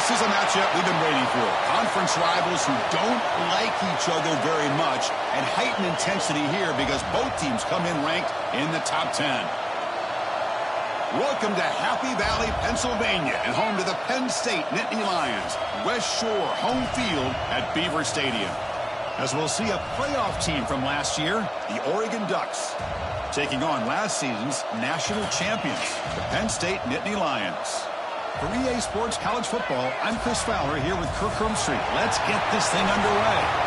This is a matchup we've been waiting for. Conference rivals who don't like each other very much, and heightened intensity here because both teams come in ranked in the top 10. Welcome to Happy Valley, Pennsylvania, and home to the Penn State Nittany Lions. West Shore home field at Beaver Stadium. As we'll see a playoff team from last year, the Oregon Ducks, taking on last season's national champions, the Penn State Nittany Lions. For EA Sports College Football, I'm Chris Fowler here with Kirk Herbstreit. Let's get this thing underway.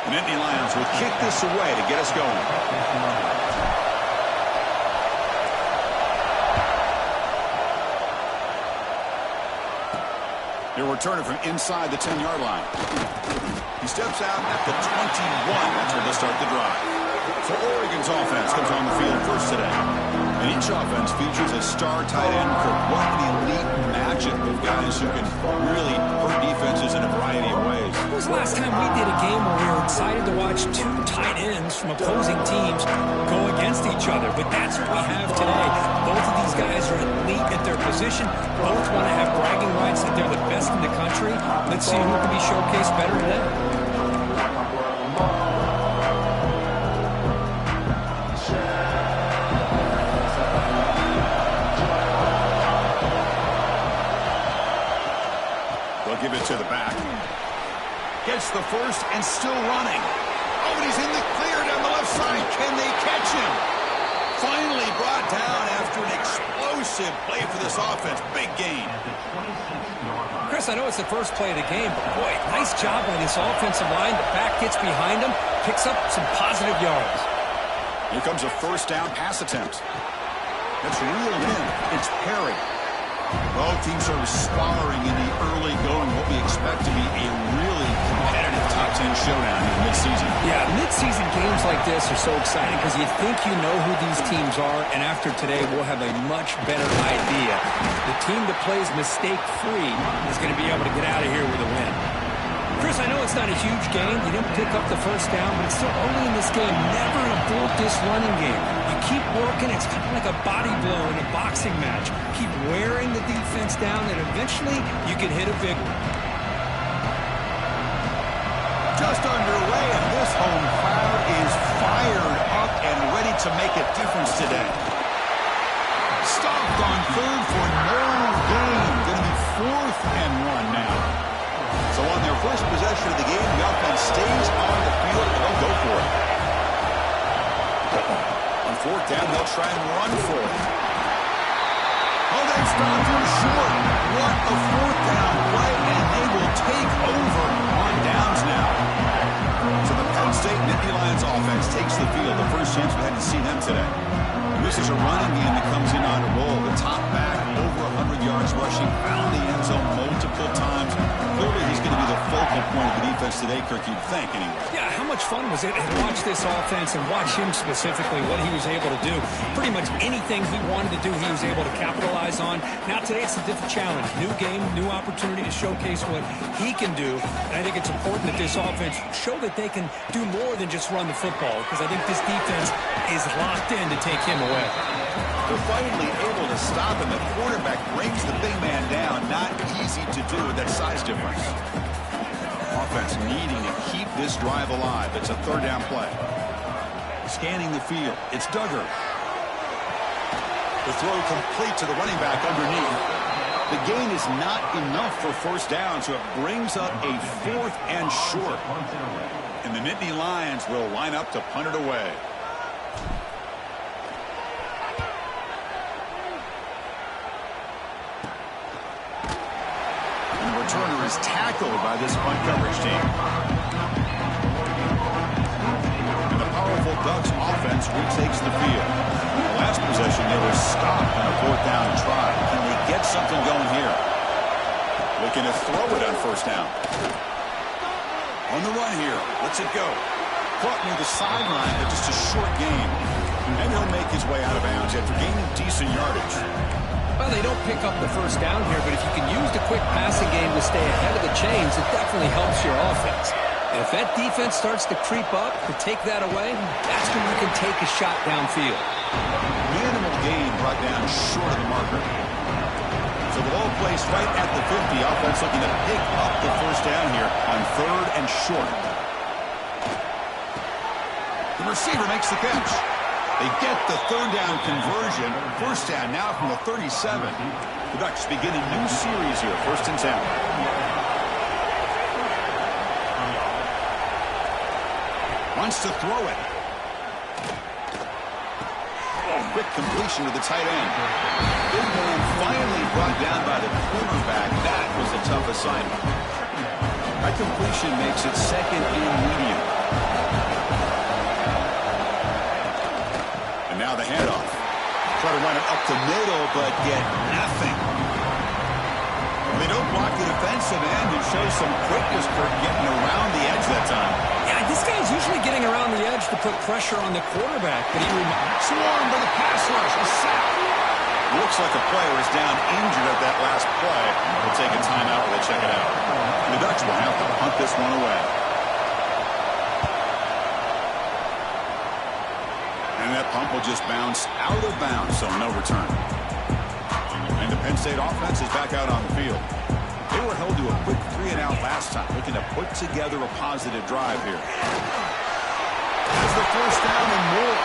The Nittany Lions will kick this away to get us going. He'll return it from inside the 10-yard line. He steps out at the 21. That's where they'll start the drive. So Oregon's offense comes on the field first today. And each offense features a star tight end. What an elite matchup of guys who can really hurt defenses in a variety of ways. When was the last time we did a game where we were excited to watch two tight ends from opposing teams go against each other? But that's what we have today. Both of these guys are elite at their position. Both want to have bragging rights that they're the best in the country. Let's see who can be showcased better today. Give it to the back. Gets the first and still running. Oh, and he's in the clear down the left side. Can they catch him? Finally brought down after an explosive play for this offense. Big gain. Chris, I know it's the first play of the game, but boy, nice job by this offensive line. The back gets behind him, picks up some positive yards. Here comes a first down pass attempt. That's reeled in. It's Perry. Both teams are sparring in the early going, what we expect to be a really competitive top 10 showdown in midseason. Yeah, midseason games like this are so exciting because you think you know who these teams are, and after today we'll have a much better idea. The team that plays mistake-free is going to be able to get out of here with a win. Chris, I know it's not a huge game. You didn't pick up the first down, but it's still early in this game. Never abort this running game. You keep working. It's kind of like a body blow in a boxing match. Keep wearing the defense down, and eventually you can hit a big one. Just underway, and this home crowd is fired up and ready to make a difference today. Stopped on third for no gain. Going to be 4th and 1 now. So on their first possession of the game, the offense stays on the field and they'll go for it. On 4th down, they'll try and run for it. Oh, they stopped him short. What a 4th down play, and they will take over on downs now. So the Penn State Nittany Lions offense takes the field. The first chance we had to see them today. And this is a running game that comes in on a roll. The top back, over 100 yards rushing, found the end zone multiple times. Clearly, he's going to be the focal point of the defense today, Kirk, you'd think, anyway. Yeah, how much fun was it to watch this offense and watch him specifically, what he was able to do. Pretty much anything he wanted to do, he was able to capitalize on. Now, today, it's a different challenge. New game, new opportunity to showcase what he can do. And I think it's important that this offense show that they can do more than just run the football, because I think this defense is locked in to take him away. They're finally able to stop him. The quarterback brings the big man down. Not easy to do with that size difference. Offense needing to keep this drive alive. It's a 3rd down play. Scanning the field. It's Duggar. The throw complete to the running back underneath. The gain is not enough for first down, so it brings up a 4th and short. And the Nittany Lions will line up to punt it away. Returner is tackled by this punt coverage team. And the powerful Ducks offense retakes the field. The last possession, they were stopped on a 4th down try. Can they get something going here? Looking to throw it on first down. On the run here. Lets it go. Caught near the sideline, but just a short gain. And he'll make his way out of bounds after gaining decent yardage. Well, they don't pick up the first down here, but if you can use the quick passing game to stay ahead of the chains, it definitely helps your offense. And if that defense starts to creep up to take that away, that's when you can take a shot downfield. Minimal gain brought down short of the marker. So the ball placed right at the 50. Offense looking to pick up the first down here on 3rd and short. The receiver makes the catch. They get the 3rd down conversion. First down now from the 37. The Ducks begin a new series here. 1st and 10. Wants to throw it. Quick completion to the tight end. Big man finally brought down by the cornerback. That was a tough assignment. That completion makes it 2nd and medium. And now the handoff. Try to run it up the middle, but get nothing. They don't block the defensive end and show some quickness for getting around the edge that time. Yeah, this guy's usually getting around the edge to put pressure on the quarterback, but he swarmed by the pass rush. A sack. Looks like a player is down injured at that last play. They'll take a timeout while they check it out. And the Ducks will have to punt this one away. And that punt will just bounce out of bounds, so no return. And the Penn State offense is back out on the field. They were held to a quick 3-and-out last time, looking to put together a positive drive here. There's the first down and more.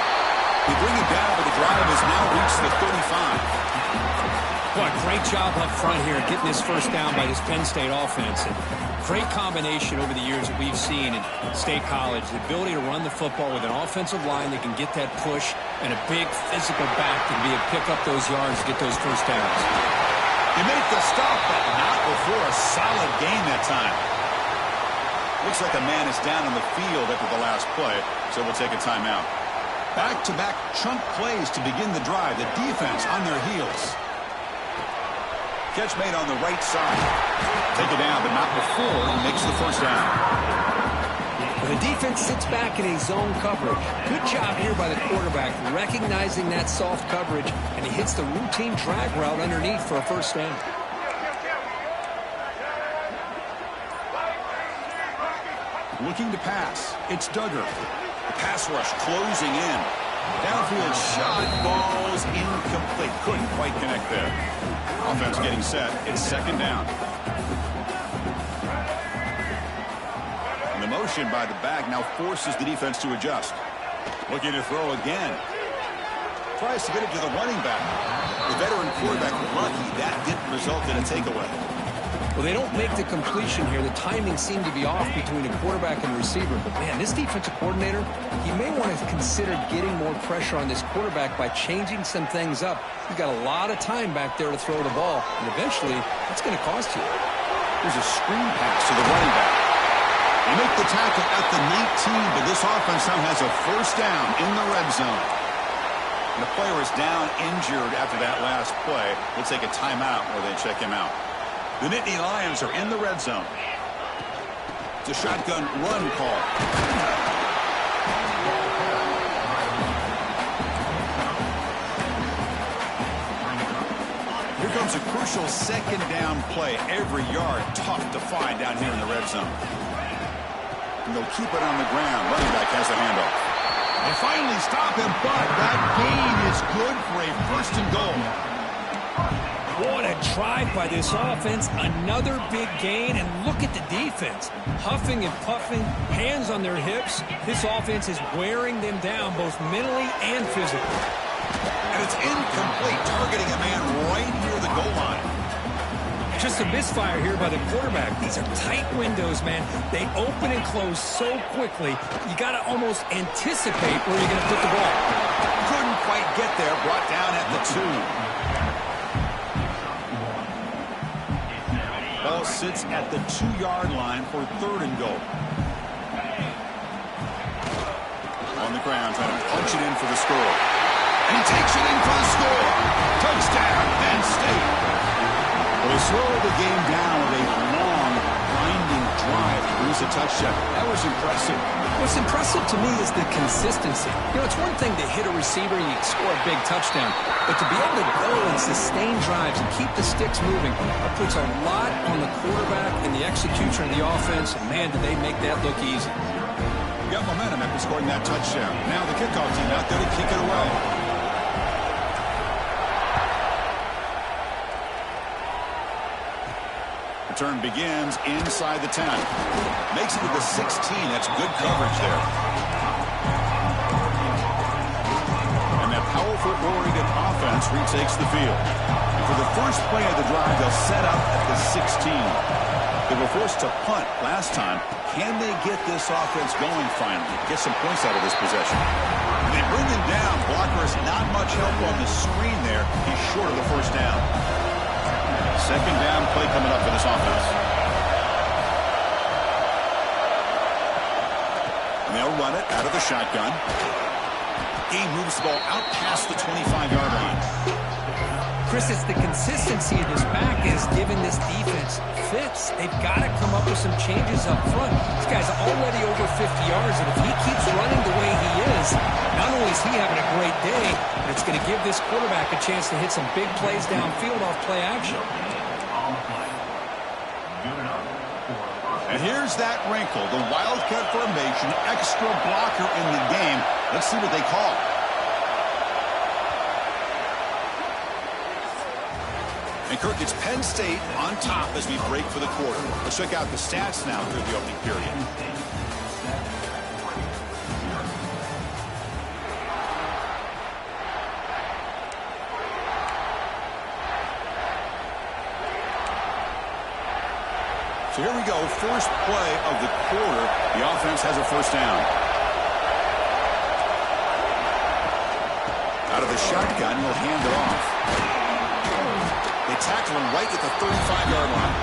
They bring it down, but the drive has now reached the 35. Boy, great job up front here getting this first down by this Penn State offense. And great combination over the years that we've seen in State College. The ability to run the football with an offensive line that can get that push and a big physical back to be able to pick up those yards to get those first downs. They make the stop, but not before a solid gain that time. Looks like a man is down on the field after the last play, so we'll take a timeout. Back-to-back chunk plays to begin the drive. The defense on their heels. Catch made on the right side. Take it down, but not before he makes the first down. The defense sits back in a zone coverage. Good job here by the quarterback, recognizing that soft coverage, and he hits the routine drag route underneath for a first down. Looking to pass. It's Duggar. The pass rush closing in. Downfield shot, balls incomplete. Couldn't quite connect there. Offense getting set. It's 2nd down. And the motion by the back now forces the defense to adjust. Looking to throw again. Tries to get it to the running back. The veteran quarterback lucky that didn't result in a takeaway. Well, they don't make the completion here. The timing seemed to be off between the quarterback and the receiver. But, man, this defensive coordinator, he may want to consider getting more pressure on this quarterback by changing some things up. You've got a lot of time back there to throw the ball, and eventually it's going to cost you. There's a screen pass to the running back. They make the tackle at the 19, but this offense now has a first down in the red zone. And the player is down injured after that last play. We'll take a timeout where they check him out. The Nittany Lions are in the red zone. It's a shotgun run call. Here comes a crucial 2nd down play. Every yard tough to find down here in the red zone. And they'll keep it on the ground. Running back has a handoff. They finally stop him, but that gain is good for a 1st and goal. What a drive by this offense. Another big gain, and look at the defense. Huffing and puffing, hands on their hips. This offense is wearing them down both mentally and physically. And it's incomplete, targeting a man right near the goal line. Just a misfire here by the quarterback. These are tight windows, man. They open and close so quickly, you got to almost anticipate where you're going to put the ball. Couldn't quite get there, brought down at the 2. Ball sits at the 2-yard line for 3rd and goal. On the ground, trying to punch it in for the score. And he takes it in for the score. Touchdown, Penn State. Well, They slow the game down with a long, winding drive to produce a touchdown. That was impressive. What's impressive to me is the consistency. You know, it's one thing to hit a receiver and you score a big touchdown, but to be able to go and sustain drives and keep the sticks moving, that puts a lot on the quarterback and the execution of the offense, and man, did they make that look easy. Got momentum after scoring that touchdown. Now the kickoff team out there to kick it away. Return begins inside the 10. Makes it to the 16. That's good coverage there. And that powerful Oregon offense retakes the field. And for the first play of the drive, they'll set up at the 16. They were forced to punt last time. Can they get this offense going finally? Get some points out of this possession. They bring him down. Blocker is not much help on the screen there. He's short of the first down. Second down play coming up for this offense. And they'll run it out of the shotgun. He moves the ball out past the 25-yard line. Chris, it's the consistency of this back is giving this defense fits. They've got to come up with some changes up front. This guy's already over 50 yards, and if he keeps running the way he is, not only is he having a great day, but it's going to give this quarterback a chance to hit some big plays downfield off play action. And here's that wrinkle, the wildcat formation, extra blocker in the game. Let's see what they call. And Kirk, it's Penn State on top as we break for the quarter. Let's check out the stats now through the opening period. So here we go, first play of the quarter. The offense has a first down. Out of the shotgun, he'll hand it off. They tackle him right at the 35-yard line.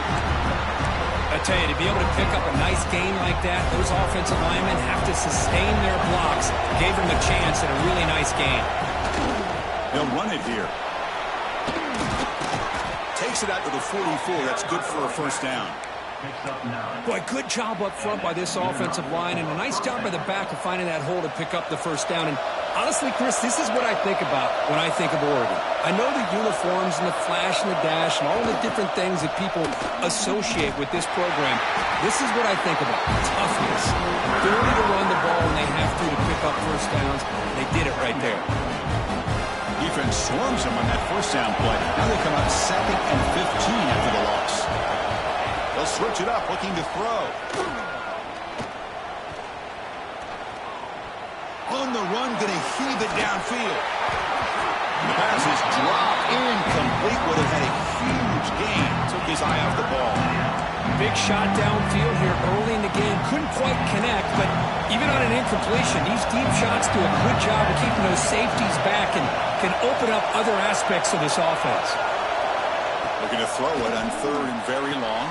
I tell you, to be able to pick up a nice game like that, those offensive linemen have to sustain their blocks. Gave him a chance at a really nice game. They'll run it here. Takes it out to the 44. That's good for a first down. Boy, good job up front by this offensive line, and a nice job by the back of finding that hole to pick up the first down. And honestly, Chris, this is what I think about when I think of Oregon. I know the uniforms and the flash and the dash and all the different things that people associate with this program. This is what I think about. Toughness. Ability to run the ball when they have to pick up first downs. They did it right there. Defense swarms him on that first down play. Now they come out second and 15 after the loss. They'll switch it up, looking to throw. On the run, going to heave it downfield. The pass is dropped incomplete. Would have had a huge gain. Took his eye off the ball. Big shot downfield here early in the game. Couldn't quite connect, but even on an incompletion, these deep shots do a good job of keeping those safeties back and can open up other aspects of this offense. Looking to throw it on third and very long.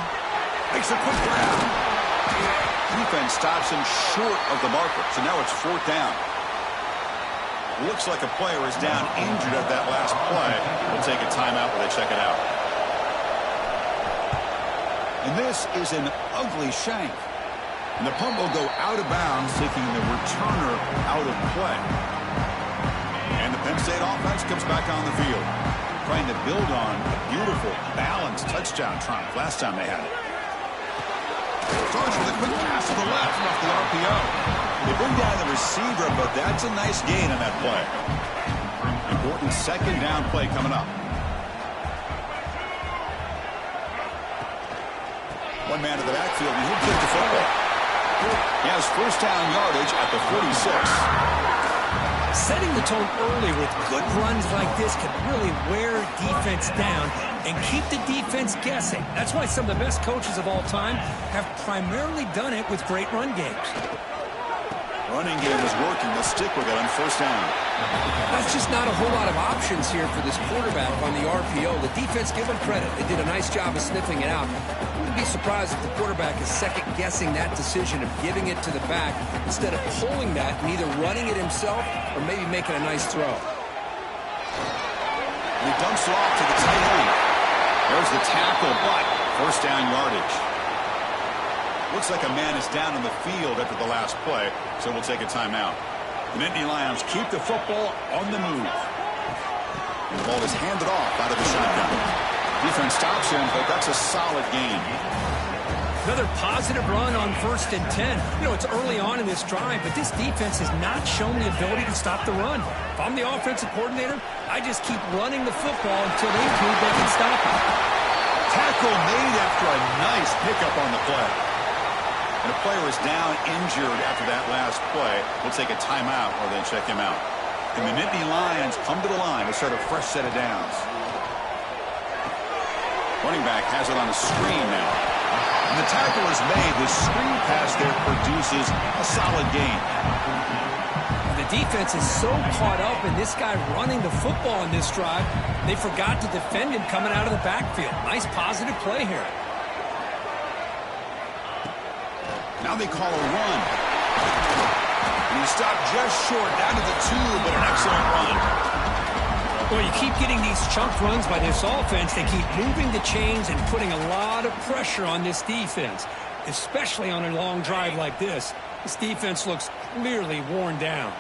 Makes a quick grab. Defense stops him short of the marker, so now it's fourth down. Looks like a player is down injured at that last play. We'll take a timeout while they check it out. And this is an ugly shank. And the punt will go out of bounds, taking the returner out of play. And the Penn State offense comes back on the field, trying to build on a beautiful, balanced touchdown triumph last time they had it. Starts with a quick pass to the left off the RPO. They bring down the receiver, but that's a nice gain on that play. Important second down play coming up. One man to the backfield, and he'll kick the football. He has first down yardage at the 46. Setting the tone early with good runs like this can really wear defense down and keep the defense guessing. That's why some of the best coaches of all time have primarily done it with great run games. Running game is working. They'll stick with it on first down. That's just not a whole lot of options here for this quarterback on the RPO. The defense, give them credit. They did a nice job of sniffing it out. I wouldn't be surprised if the quarterback is second-guessing that decision of giving it to the back instead of pulling that and either running it himself or maybe making a nice throw. He dumps it off to the tight end. There's the tackle, but first down yardage. Looks like a man is down in the field after the last play, so we'll take a timeout. The Nittany Lions keep the football on the move. And the ball is handed off out of the shotgun. Defense stops him, but that's a solid gain. Another positive run on 1st and 10. You know, it's early on in this drive, but this defense has not shown the ability to stop the run. If I'm the offensive coordinator, I just keep running the football until they prove they can stop it. Tackle made after a nice pickup on the play. And a player is down injured after that last play. We'll take a timeout or then check him out. And the Nittany Lions come to the line to start a fresh set of downs. Running back has it on a screen now. And the tackle is made. The screen pass there produces a solid gain. The defense is so caught up in this guy running the football in this drive, they forgot to defend him coming out of the backfield. Nice positive play here. Now they call a run. And he stopped just short, down to the 2, but an excellent run. Well, you keep getting these chunk runs by this offense. They keep moving the chains and putting a lot of pressure on this defense, especially on a long drive like this. This defense looks clearly worn down.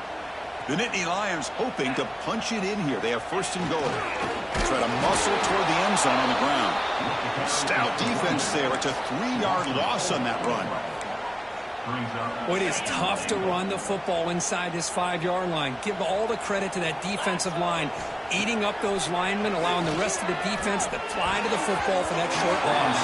The Nittany Lions hoping to punch it in here. They have 1st and goal. Try to muscle toward the end zone on the ground. Stout defense there. It's a 3-yard loss on that run. Well, it is tough to run the football inside this 5-yard line. Give all the credit to that defensive line, eating up those linemen, allowing the rest of the defense to fly to the football for that short loss.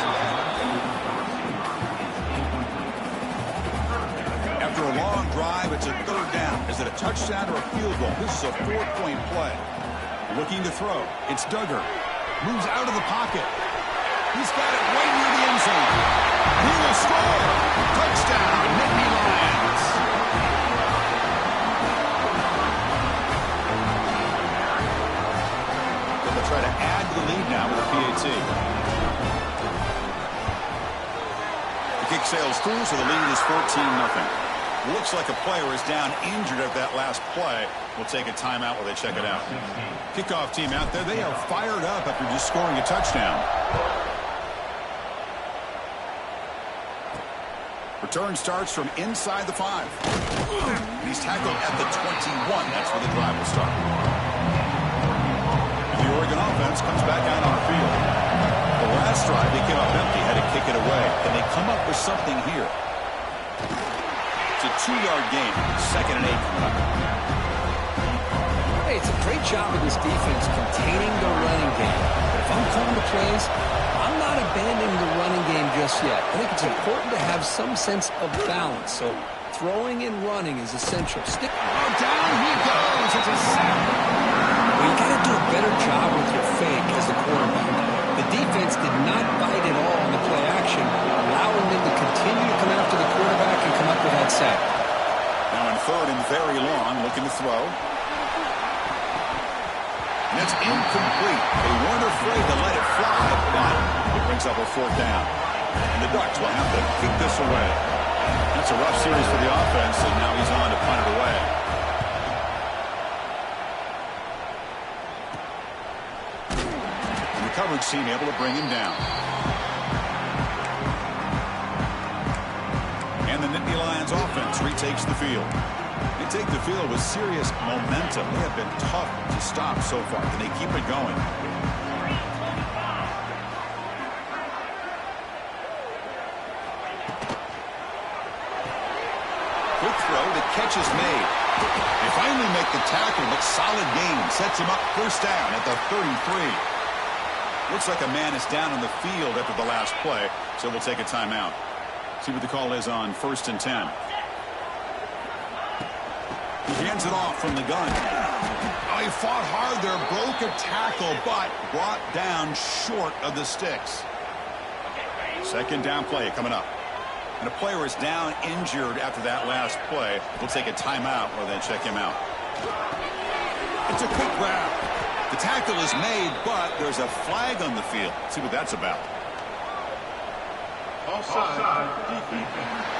After a long drive, it's a 3rd down. Is it a touchdown or a field goal? This is a 4-point play. Looking to throw. It's Duggar. Moves out of the pocket. He's got it right near the end zone. He will score. Touchdown, Nittany Lions. They'll try to add to the lead now with a PAT. The kick sails through, so the lead is 14-0. Looks like a player is down injured at that last play. We'll take a timeout while they check it out. Kickoff team out there. They are fired up after just scoring a touchdown. Return starts from inside the 5. And he's tackled at the 21. That's where the drive will start. And the Oregon offense comes back out on the field. The last drive, they came up empty, had to kick it away. Can they come up with something here? It's a 2-yard gain. 2nd and 8 coming up. Hey, it's a great job of this defense containing the running game. But if I'm calling the plays, I'm not abandoning the running game just yet. I think it's important to have some sense of balance. So throwing and running is essential. Stick. Oh, down he goes. It's a sack. Well, you got to do a better job with your fake as the quarterback. The defense did not bite at all on the play action, allowing them to continue to come after the quarterback and come up with that sack. Now in 3rd and very long, looking to throw. And it's incomplete. They weren't afraid to let it fly, but it brings up a 4th down. And the Ducks will have to kick this away. That's a rough series for the offense, and now he's on to punt it away. And the coverage team able to bring him down. And the Nittany Lions offense retakes the field. They take the field with serious momentum. They have been tough to stop so far. Can they keep it going? Quick throw. The catch is made. They finally make the tackle, but solid gain. Sets him up 1st down at the 33. Looks like a man is down in the field after the last play, so we'll take a timeout. See what the call is on 1st and 10. He hands it off from the gun. Oh, he fought hard there, broke a tackle, but brought down short of the sticks. 2nd down play coming up. And a player is down injured after that last play. We'll take a timeout or then check him out. It's a quick grab. The tackle is made, but there's a flag on the field. Let's see what that's about. Offside. Defense.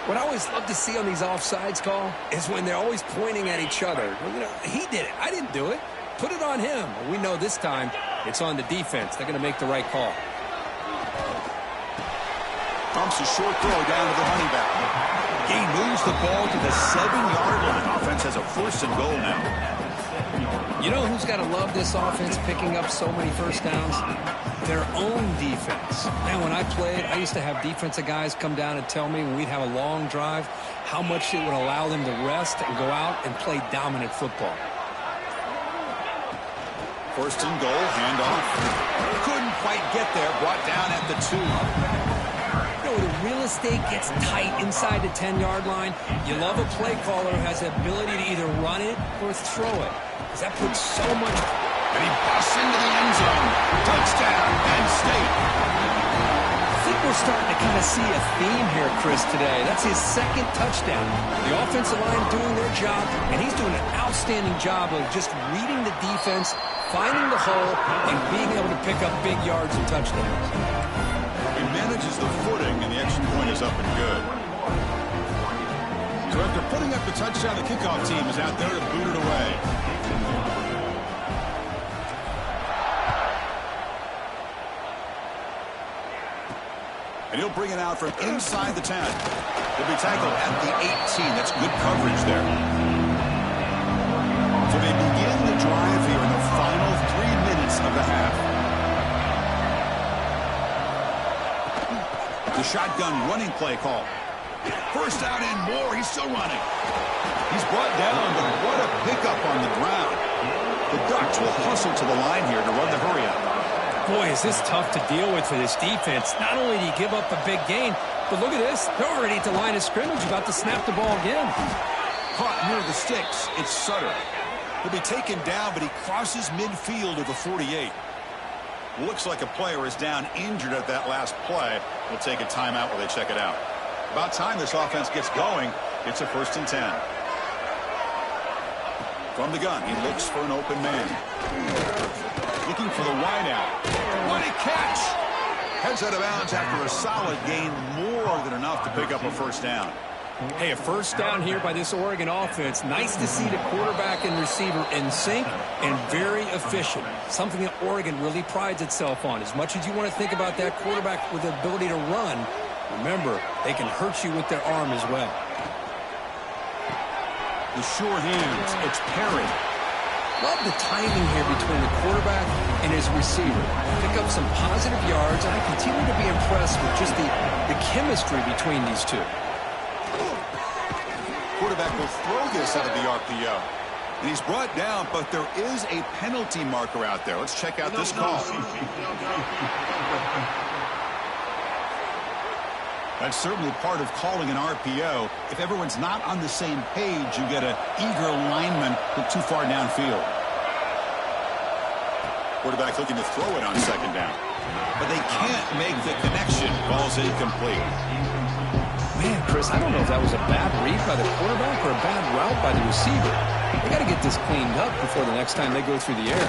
What I always love to see on these offsides call is when they're always pointing at each other. Well, you know, he did it. I didn't do it. Put it on him. Well, we know this time it's on the defense. They're going to make the right call. Dumps a short throw down to the running back. He moves the ball to the 7-yard line. Offense has a 1st and goal now. You know who's got to love this offense picking up so many first downs? Their own defense. Man, when I played, I used to have defensive guys come down and tell me when we'd have a long drive how much it would allow them to rest and go out and play dominant football. 1st and goal, handoff. Couldn't quite get there, brought down at the 2. You know, the real estate gets tight inside the 10-yard line. You love a play caller who has the ability to either run it or throw it. Because that puts so much... And he busts into the end zone. Touchdown, Penn State. I think we're starting to kind of see a theme here, Chris, today. That's his 2nd touchdown. The offensive line doing their job, and he's doing an outstanding job of just reading the defense, finding the hole, and being able to pick up big yards and touchdowns. He manages the footing, and the extra point is up and good. So after putting up the touchdown, the kickoff team is out there to boot it away. And he'll bring it out from inside the 10. He'll be tackled at the 18. That's good coverage there. So they begin the drive here in the final 3 minutes of the half. The shotgun running play call. 1st down and more. He's still running. He's brought down, but what a pickup on the ground. The Ducks will hustle to the line here to run the hurry up. Boy, is this tough to deal with for this defense. Not only do you give up a big gain, but look at this. They're already at the line of scrimmage, about to snap the ball again. Caught near the sticks. It's Sutter. He'll be taken down, but he crosses midfield of the 48. Looks like a player is down injured at that last play. We'll take a timeout while they check it out. About time this offense gets going. It's a 1st and 10. From the gun, he looks for an open man. Looking for the wideout. What a catch! Heads out of bounds after a solid gain, more than enough to pick up a 1st down. Hey, a 1st down here by this Oregon offense. Nice to see the quarterback and receiver in sync and very efficient. Something that Oregon really prides itself on. As much as you want to think about that quarterback with the ability to run, remember, they can hurt you with their arm as well. The sure hands. It's Perry. Love the timing here between the quarterback and his receiver. Pick up some positive yards, and I continue to be impressed with just the chemistry between these two. Quarterback will throw this out of the RPO. And he's brought down, but there is a penalty marker out there. Let's check out this call. That's certainly part of calling an RPO. If everyone's not on the same page, you get an eager lineman who's too far downfield. Quarterback looking to throw it on 2nd down. But they can't make the connection. Ball's incomplete. Man, Chris, I don't know if that was a bad read by the quarterback or a bad route by the receiver. They got to get this cleaned up before the next time they go through the air.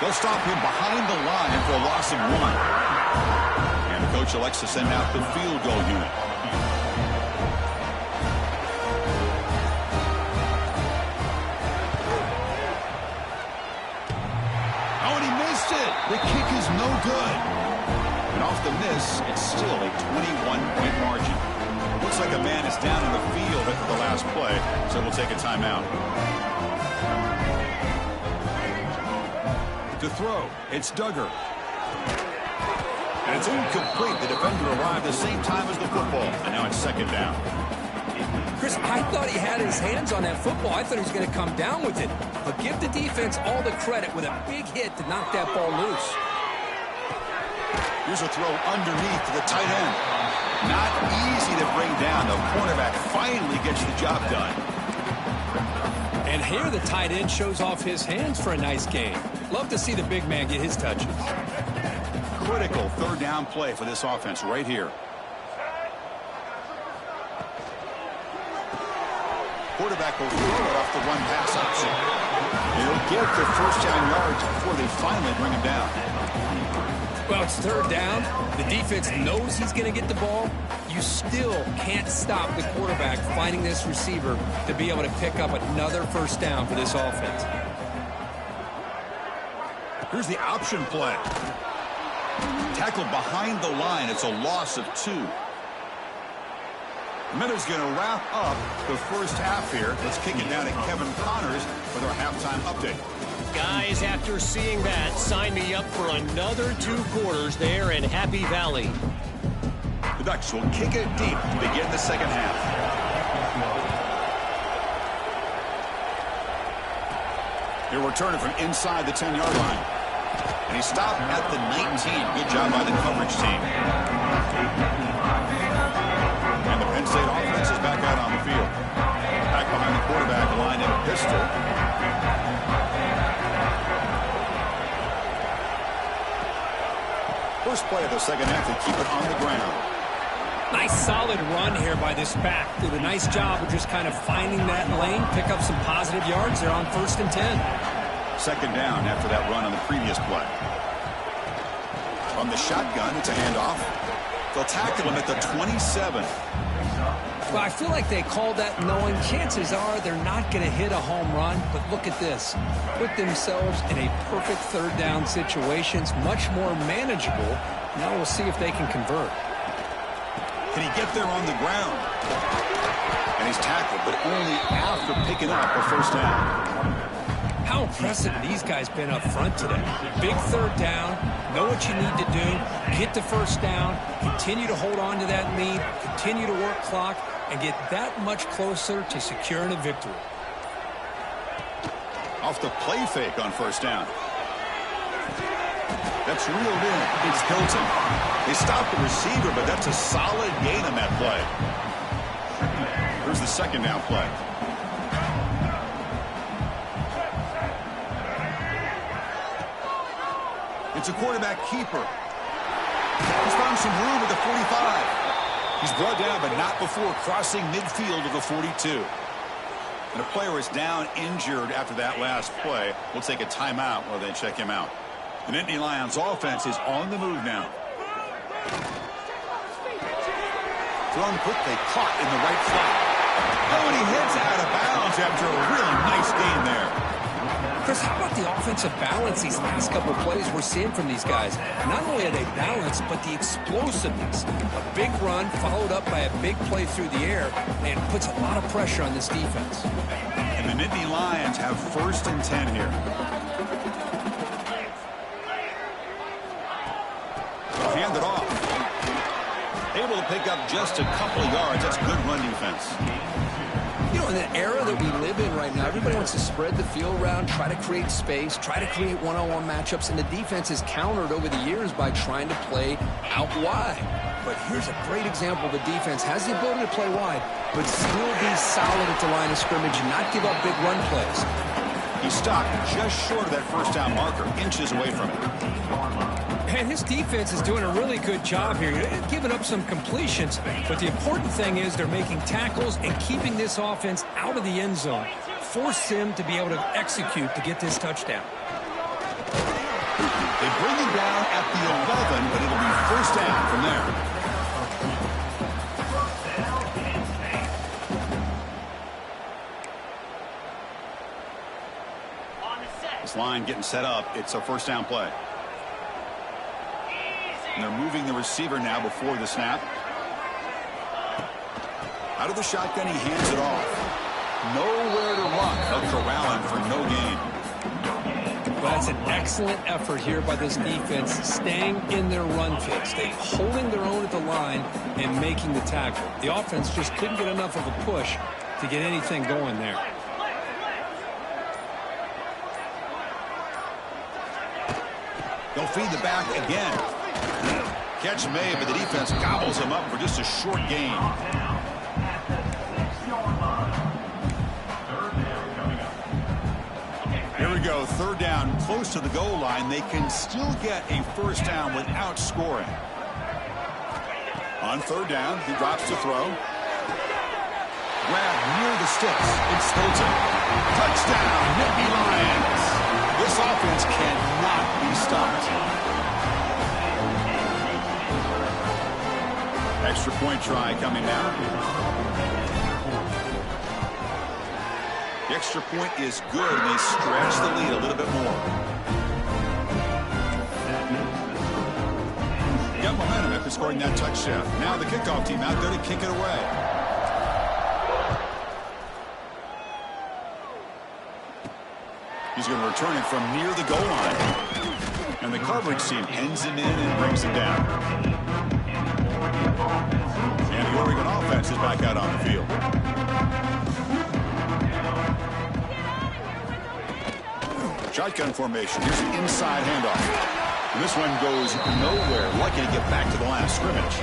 They'll stop him behind the line for a loss of 1. And the coach elects to send out the field goal unit. Oh, and he missed it. The kick is no good. And off the miss, it's still a 21-point margin. Looks like a man is down in the field after the last play, so we'll take a timeout. To throw, it's Duggar. And it's incomplete. The defender arrived the same time as the football, and now it's 2nd down. Chris, I thought he had his hands on that football. I thought he was going to come down with it. But give the defense all the credit with a big hit to knock that ball loose. Here's a throw underneath to the tight end. Not easy to bring down. The cornerback finally gets the job done. And here the tight end shows off his hands for a nice gain. Love to see the big man get his touches. Critical 3rd down play for this offense right here. Quarterback will throw it off the one pass option. He'll get the 1st down yards before they finally bring him down. Well, it's 3rd down. The defense knows he's going to get the ball. you still can't stop the quarterback finding this receiver to be able to pick up another first down for this offense. Here's the option play. Tackled behind the line. It's a loss of 2. Miller's going to wrap up the first half here. Let's kick it down to Kevin Connors with our halftime update. Guys, after seeing that, sign me up for another 2 quarters there in Happy Valley. The Ducks will kick it deep to begin the second half. He'll return it from inside the 10-yard line. And he stopped at the 19. Good job by the coverage team. And the Penn State offense is back out on the field. Back behind the quarterback, line in a pistol. First play of the second half, they keep it on the ground. Nice solid run here by this back. Did a nice job of just kind of finding that lane, pick up some positive yards there on 1st and 10. Second down after that run on the previous play. From the shotgun, it's a handoff. They'll tackle him at the 27. Well, I feel like they called that knowing chances are they're not going to hit a home run, but look at this. Put themselves in a perfect third down situation. It's much more manageable. Now we'll see if they can convert. Can he get there on the ground? And he's tackled, but only after picking up a first down. How impressive have these guys been up front today? Big third down, know what you need to do, get the first down, continue to hold on to that lead, continue to work clock, and get that much closer to securing a victory. Off the play fake on first down. That's reeled in. It's Hilton. They stopped the receiver, but that's a solid gain on that play. Here's the second down play. It's a quarterback keeper. He's found some room at the 45. He's brought down, but not before crossing midfield of the 42. And a player is down injured after that last play. We'll take a timeout while they check him out. The Nittany Lions offense is on the move now. Thrown quickly, caught in the right slot. Oh, and he heads out of bounds after a really nice gain there. Chris, how about the offensive balance these last couple of plays we're seeing from these guys? Not only are they balanced, but the explosiveness. A big run followed up by a big play through the air, and puts a lot of pressure on this defense. And the Nittany Lions have 1st and 10 here. They'll hand it off. Able to pick up just a couple of yards. That's good run defense. You know, in the era that we live in right now, everybody wants to spread the field around, try to create space, try to create one-on-one matchups, and the defense is countered over the years by trying to play out wide. But here's a great example of a defense has the ability to play wide, but still be solid at the line of scrimmage and not give up big run plays. He stopped just short of that first down marker, inches away from it. And his defense is doing a really good job here. Giving up some completions, but the important thing is they're making tackles and keeping this offense out of the end zone. Force him to be able to execute to get this touchdown. They bring him down at the 11, but it'll be first down from there. This line getting set up. It's a first down play. And they're moving the receiver now before the snap. Out of the shotgun, he hands it off. Nowhere to run. They'll corral him for no gain. Well, that's an excellent effort here by this defense, staying in their run fits. They holding their own at the line and making the tackle. The offense just couldn't get enough of a push to get anything going there. They'll feed the back again. Catch made, but the defense gobbles him up for just a short gain. Here we go, third down, close to the goal line. They can still get a first down without scoring. On third down, he drops to throw. Grab near the sticks. It's Hilton. Touchdown, Nittany Lions. This offense cannot be stopped. Extra point try coming now. The extra point is good, and they stretch the lead a little bit more. Got momentum after scoring that touchdown. Now the kickoff team out there to kick it away. He's going to return it from near the goal line. And the coverage team pins him in and brings him down. And the Oregon offense is back out on the field. Shotgun formation. Here's an inside handoff. And this one goes nowhere. Lucky to get back to the line of scrimmage.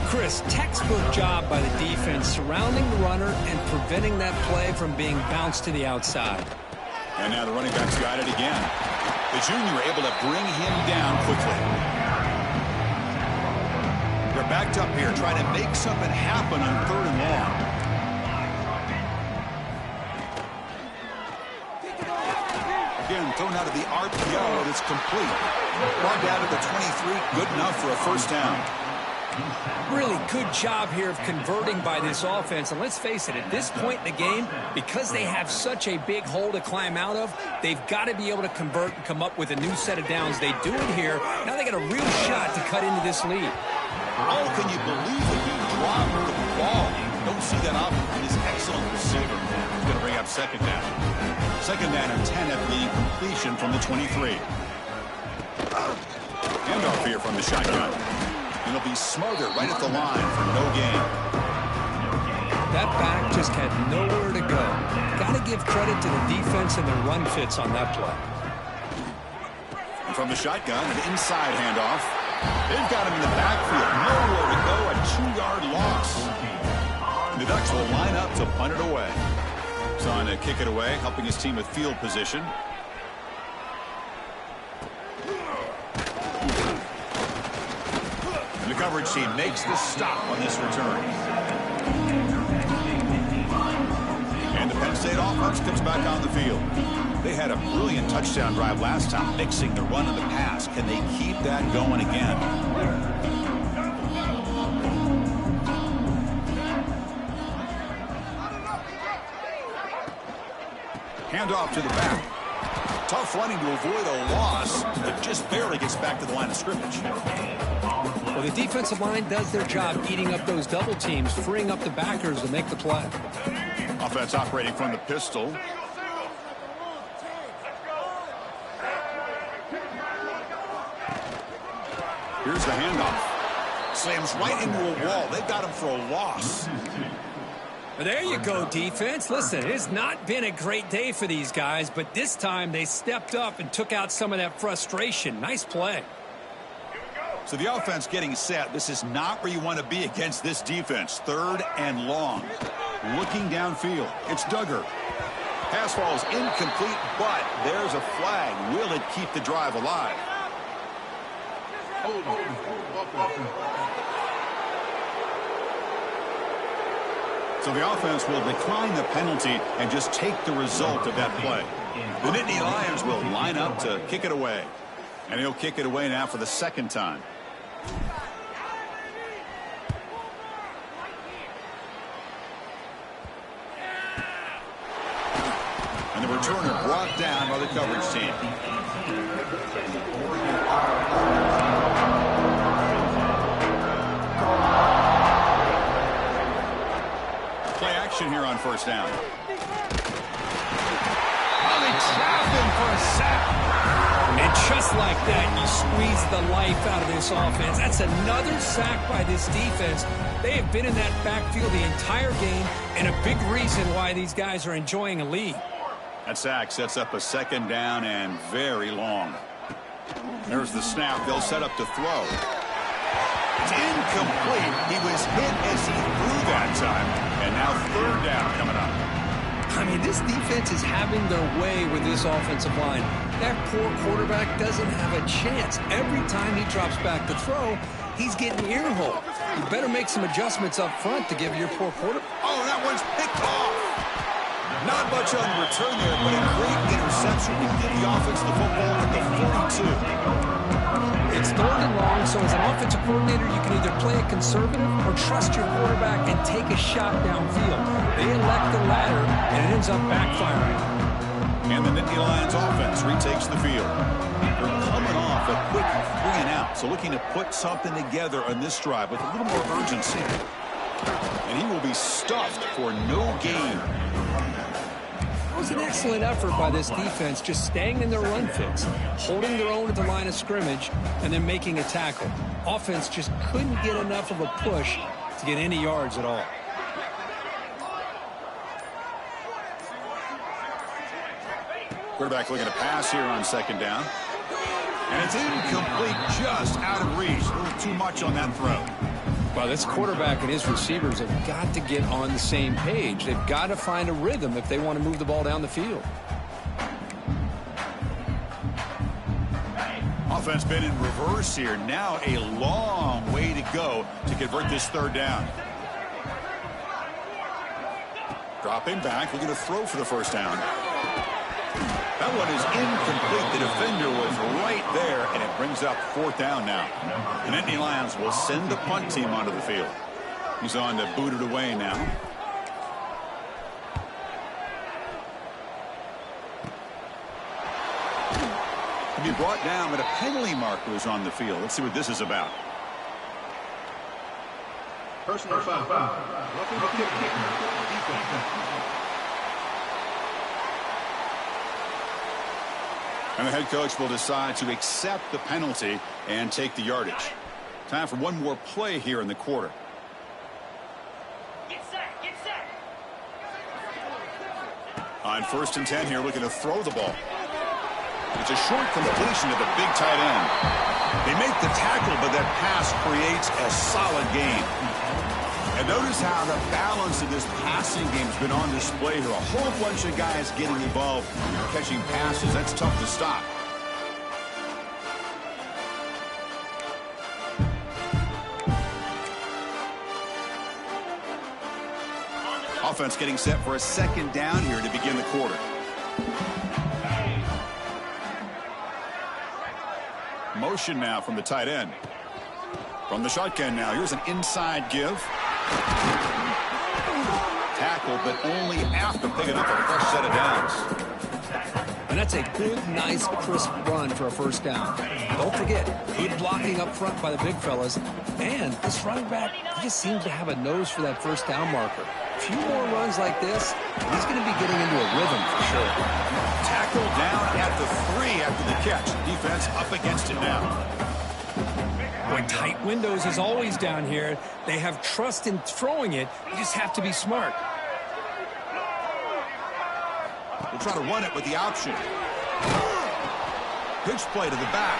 Chris, textbook job by the defense surrounding the runner and preventing that play from being bounced to the outside. And now the running back's got it again. The junior able to bring him down quickly. They're backed up here trying to make something happen on 3rd and long. Again, thrown out of the RPO, and it's complete. Brought down to the 23, good enough for a first down. Really good job here of converting by this offense. And let's face it, at this point in the game, because they have such a big hole to climb out of, they've got to be able to convert and come up with a new set of downs. They do it here. Now they got a real shot to cut into this lead. Oh, can you believe it? He dropped the ball. Don't see that often from this excellent receiver. He's going to bring up second down. Second down and 10 after the incompletion from the 23. Handoff here from the shotgun. And he'll be smothered right at the line for no gain. That back just had nowhere to go. Got to give credit to the defense and their run fits on that play. And from the shotgun, an inside handoff. They've got him in the backfield. Nowhere to go. A 2-yard loss. And the Ducks will line up to punt it away. So on to kick it away, helping his team with field position. And the coverage team makes the stop on this return. And the Penn State offense comes back on the field. They had a brilliant touchdown drive last time, mixing the run and the pass. Can they keep that going again? Handoff to the back. Tough running to avoid a loss, but just barely gets back to the line of scrimmage. Well, the defensive line does their job eating up those double teams, freeing up the backers to make the play. Offense operating from the pistol. Here's the handoff. Slams right into a wall. They've got him for a loss. Well, there you go, defense. Listen, it's not been a great day for these guys, but this time they stepped up and took out some of that frustration. Nice play. So the offense getting set. This is not where you want to be against this defense. 3rd and long. Looking downfield. It's Duggar. Pass falls incomplete, but there's a flag. Will it keep the drive alive? So the offense will decline the penalty and just take the result of that play. The Nittany Lions will line up to kick it away. And he'll kick it away now for the 2nd time. And the returner brought down by the coverage team. Play action here on 1st down. Oh, they trap him for a sack. And just like that, you squeeze the life out of this offense. That's another sack by this defense. They have been in that backfield the entire game, and a big reason why these guys are enjoying a lead. That sack sets up a 2nd down and very long. There's the snap. They'll set up to throw. It's incomplete. He was hit as he threw that time. And now 3rd down coming up. I mean, this defense is having their way with this offensive line. That poor quarterback doesn't have a chance. Every time he drops back to throw, he's getting earholed. You better make some adjustments up front to give your poor quarterback. Oh, that one's picked off. Not much on the return there, but a great interception to give the offense the football at the 42. It's 3rd and long, so as an offensive coordinator, you can either play it conservative or trust your quarterback and take a shot downfield. They elect the latter, and it ends up backfiring. And the Nittany Lions offense retakes the field. They're coming off a quick 3 and out, so looking to put something together on this drive with a little more urgency. And he will be stuffed for no gain. It was an excellent effort by this defense, just staying in their run fix, holding their own at the line of scrimmage, and then making a tackle. Offense just couldn't get enough of a push to get any yards at all. Quarterback looking to pass here on 2nd down. And it's incomplete, just out of reach. A little too much on that throw. Well, this quarterback and his receivers have got to get on the same page. They've got to find a rhythm if they want to move the ball down the field. Offense been in reverse here. Now a long way to go to convert this 3rd down. Dropping back, looking to throw for the 1st down. That one is incomplete. The defender was right there, and it brings up 4th down now. The Nittany Lions will send the punt team onto the field. He's on to boot it away now. He'll be brought down, but a penalty marker is on the field. Let's see what this is about. Personal foul. Roughing the kicker. And the head coach will decide to accept the penalty and take the yardage. Time for one more play here in the quarter. Get set, get set. On 1st and 10 here, looking to throw the ball. It's a short completion to the big tight end. They make the tackle, but that pass creates a solid gain. And notice how the balance of this passing game has been on display here. A whole bunch of guys getting involved catching passes. That's tough to stop. Offense getting set for a 2nd down here to begin the quarter. Motion now from the tight end. From the shotgun now, here's an inside give. Tackle, but only after picking up a fresh set of downs. And that's a good, nice, crisp run for a 1st down. Don't forget, good blocking up front by the big fellas. And this running back, he just seems to have a nose for that 1st down marker. A few more runs like this, he's going to be getting into a rhythm for sure. Tackle down at the 3 after the catch. Defense up against it now. Boy, tight windows is always down here. They have trust in throwing it. You just have to be smart. We'll try to run it with the option. Pitch play to the back.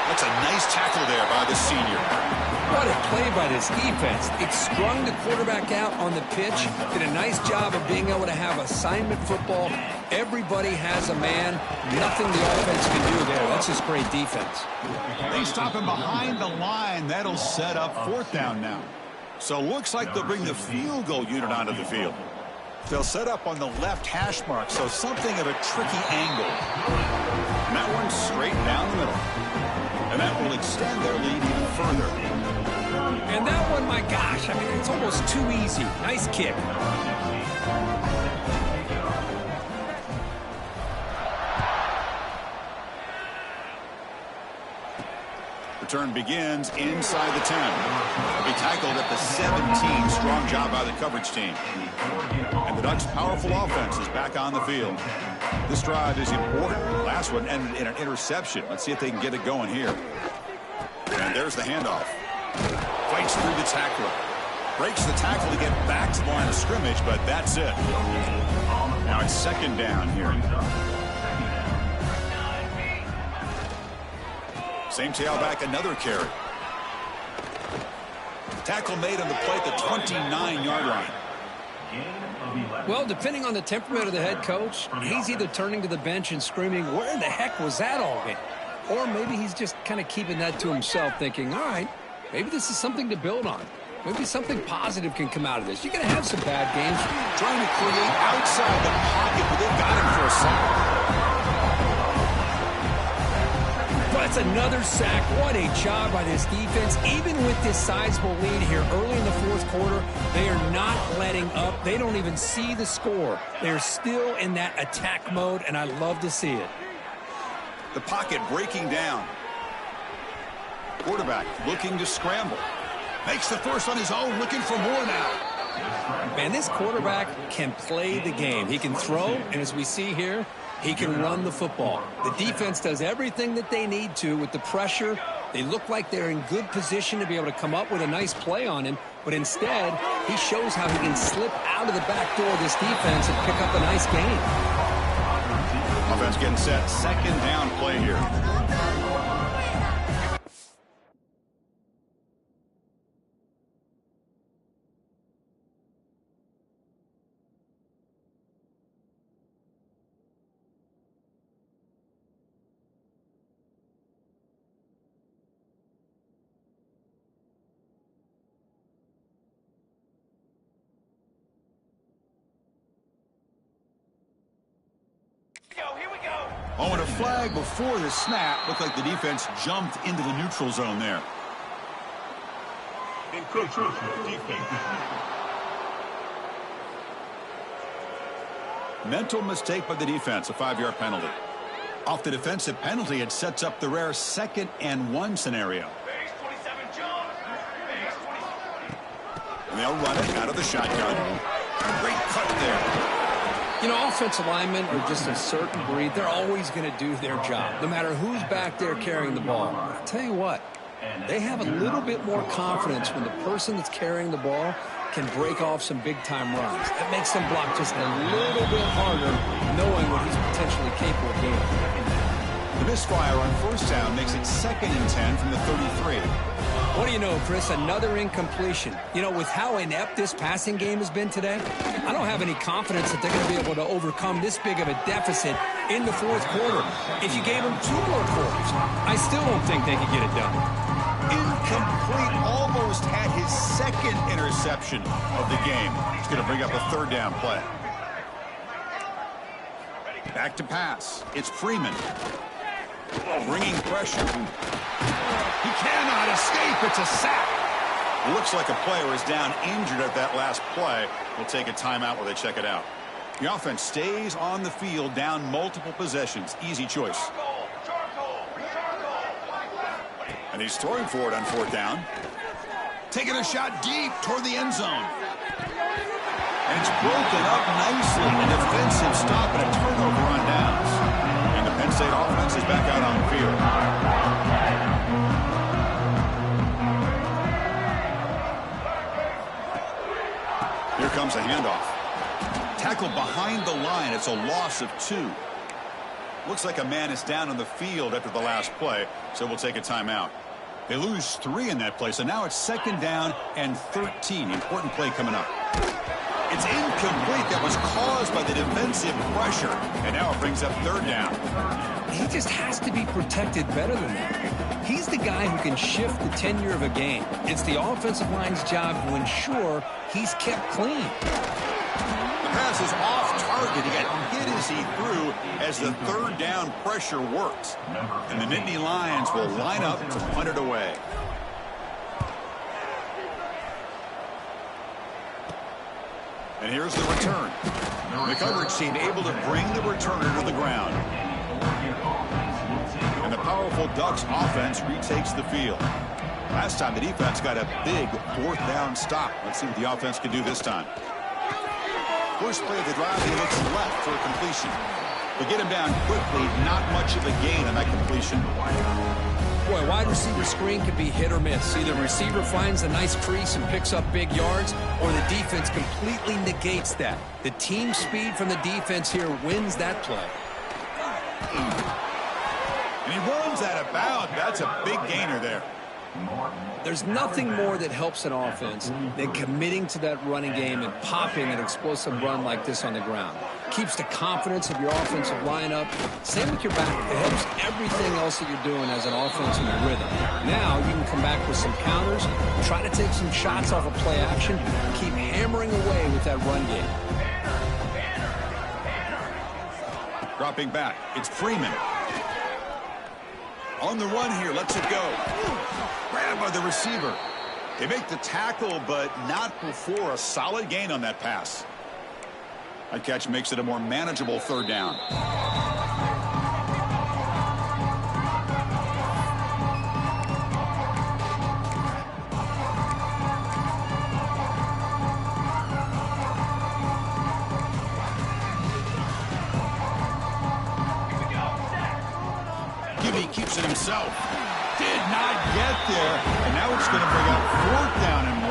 That's a nice tackle there by the senior. What a play by this defense. It strung the quarterback out on the pitch. Did a nice job of being able to have assignment football. Everybody has a man. Nothing the offense can do there. That's just great defense. They stop him behind the line. That'll set up 4th down now. So looks like they'll bring the field goal unit onto the field. They'll set up on the left hash mark, so something of a tricky angle. And that one's straight down the middle. And that will extend their lead even further. And that one, my gosh, I mean, it's almost too easy. Nice kick. Return begins inside the 10. They'll be tackled at the 17. Strong job by the coverage team. And the Ducks' powerful offense is back on the field. This drive is important. Last one ended in an interception. Let's see if they can get it going here. And there's the handoff. Fights through the tackler. Breaks the tackle to get back to the line of scrimmage, but that's it. Now it's 2nd down here. Same tailback, another carry. Tackle made on the play at the 29-yard line. Well, depending on the temperament of the head coach, he's either turning to the bench and screaming, where in the heck was that all game? Or maybe he's just kind of keeping that to himself, thinking, all right, maybe this is something to build on. Maybe something positive can come out of this. You're going to have some bad games. Trying to create outside the pocket, but they've got him for a sack. But a That's another sack. What a job by this defense. Even with this sizable lead here early in the fourth quarter, they are not letting up. They don't even see the score. They're still in that attack mode, and I love to see it. The pocket breaking down. Quarterback looking to scramble. Makes the first on his own, looking for more now. Man, this quarterback can play the game. He can throw, and as we see here, he can run the football. The defense does everything that they need to with the pressure. They look like they're in good position to be able to come up with a nice play on him, but instead, he shows how he can slip out of the back door of this defense and pick up a nice gain. Offense getting set. Second down play here. Oh, and a flag before the snap. Looked like the defense jumped into the neutral zone there. Mental mistake by the defense, a 5-yard penalty. Off the defensive penalty, it sets up the rare 2nd and 1 scenario. And they'll run it out of the shotgun. Great cut there. You know, offensive linemen are just a certain breed. They're always going to do their job, no matter who's back there carrying the ball. But I'll tell you what, they have a little bit more confidence when the person that's carrying the ball can break off some big-time runs. That makes them block just a little bit harder, knowing what he's potentially capable of doing. The misfire on first down makes it 2nd and 10 from the 33. What do you know, Chris? Another incompletion. You know, with how inept this passing game has been today, I don't have any confidence that they're going to be able to overcome this big of a deficit in the fourth quarter. If you gave them 2 more quarters, I still don't think they could get it done. Incomplete, almost had his 2nd interception of the game. He's going to bring up a 3rd down play. Back to pass. It's Freeman. Bringing pressure. He cannot escape. It's a sack. Looks like a player is down injured at that last play. We'll take a timeout while they check it out. The offense stays on the field down multiple possessions. Easy choice. And he's throwing for it on 4th down. Taking a shot deep toward the end zone. And it's broken up nicely. An defensive stop and a turnover on downs. And the Penn State offense is back out on the field. Here comes a handoff. Tackled behind the line. It's a loss of 2. Looks like a man is down on the field after the last play, so we'll take a timeout. They lose 3 in that play, so now it's 2nd down and 13. Important play coming up. It's incomplete. That was caused by the defensive pressure, and now it brings up 3rd down. He just has to be protected better than that. He's the guy who can shift the tenure of a game. It's the offensive line's job to ensure he's kept clean. The pass is off target. He got hit as he threw as the 3rd down pressure works. And the Nittany Lions will line up to punt it away. And here's the return. The coverage team able to bring the returner to the ground. And the powerful Ducks offense retakes the field. Last time the defense got a big 4th down stop. Let's see what the offense can do this time. First play of the drive, he looks left for a completion. But get him down quickly, not much of a gain on that completion. Boy, wide receiver screen can be hit or miss. Either the receiver finds a nice crease and picks up big yards, or the defense completely negates that. The team speed from the defense here wins that play. And he runs out of bounds. That's a big gainer there. There's nothing more that helps an offense than committing to that running game and popping an explosive run like this on the ground. Keeps the confidence of your offensive line up. Same with your back. It helps everything else that you're doing as an offense in the rhythm. Now you can come back with some counters, try to take some shots off of play action, and keep hammering away with that run game. Dropping back, it's Freeman. On the run here, lets it go. Grabbed by the receiver. They make the tackle, but not before a solid gain on that pass. That catch makes it a more manageable third down. Keeps it himself. Did not get there. And now it's going to bring up 4th down and 1.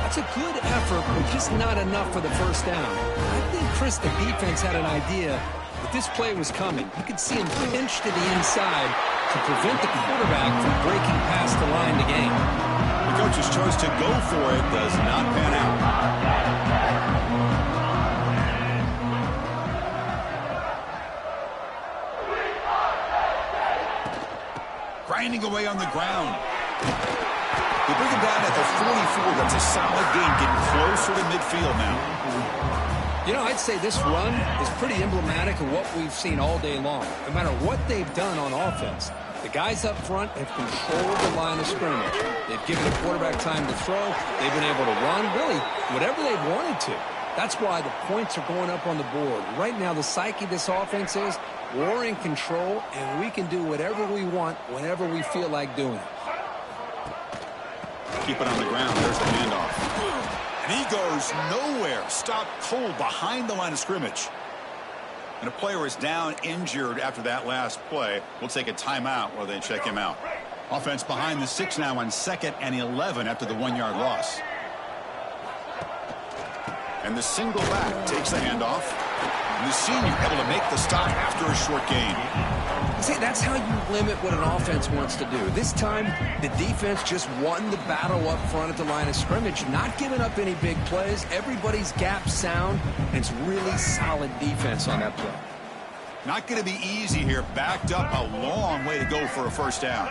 That's a good effort, but just not enough for the first down. I think, Chris, the defense had an idea that this play was coming. You could see him pinch to the inside to prevent the quarterback from breaking past the line to gain. The coach's choice to go for it does not pan out. Grinding away on the ground. They bring him down at the 44. That's a solid gain, getting closer to midfield now. You know, I'd say this run is pretty emblematic of what we've seen all day long. No matter what they've done on offense, the guys up front have controlled the line of scrimmage. They've given the quarterback time to throw. They've been able to run, really, whatever they've wanted to. That's why the points are going up on the board. Right now, the psyche of this offense is we're in control, and we can do whatever we want whenever we feel like doing it. Keep it on the ground. There's the handoff. And he goes nowhere. Stopped cold behind the line of scrimmage. And a player is down injured after that last play. We'll take a timeout while they check him out. Offense behind the 6 now on 2nd and 11 after the 1-yard loss. And the single back takes the handoff. And the senior able to make the stop after a short gain. See, that's how you limit what an offense wants to do. This time, the defense just won the battle up front at the line of scrimmage, not giving up any big plays. Everybody's gap sound, and it's really solid defense on that play. Not going to be easy here. Backed up a long way to go for a first down.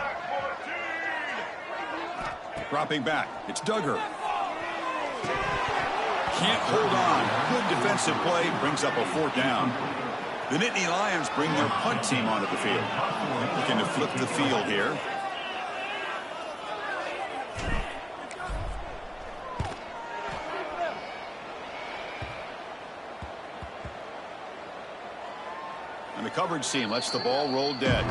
Dropping back. It's Duggar. Can't hold on. Good defensive play. Brings up a 4th down. The Nittany Lions bring their punt team onto the field. Looking to flip the field here. And the coverage team lets the ball roll dead.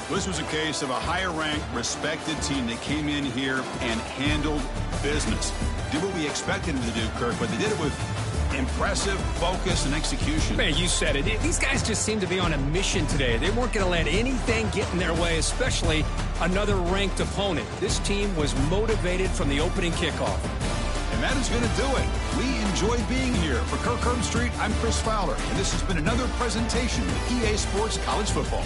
This was a case of a higher-ranked, respected team that came in here and handled business. Did what we expected them to do, Kirk, but they did it with impressive focus and execution. Man, you said it. These guys just seem to be on a mission today. They weren't going to let anything get in their way, especially another ranked opponent. This team was motivated from the opening kickoff. And that is going to do it. We enjoy being here. For Kirk Herbstreit, I'm Chris Fowler, and this has been another presentation of EA Sports College Football.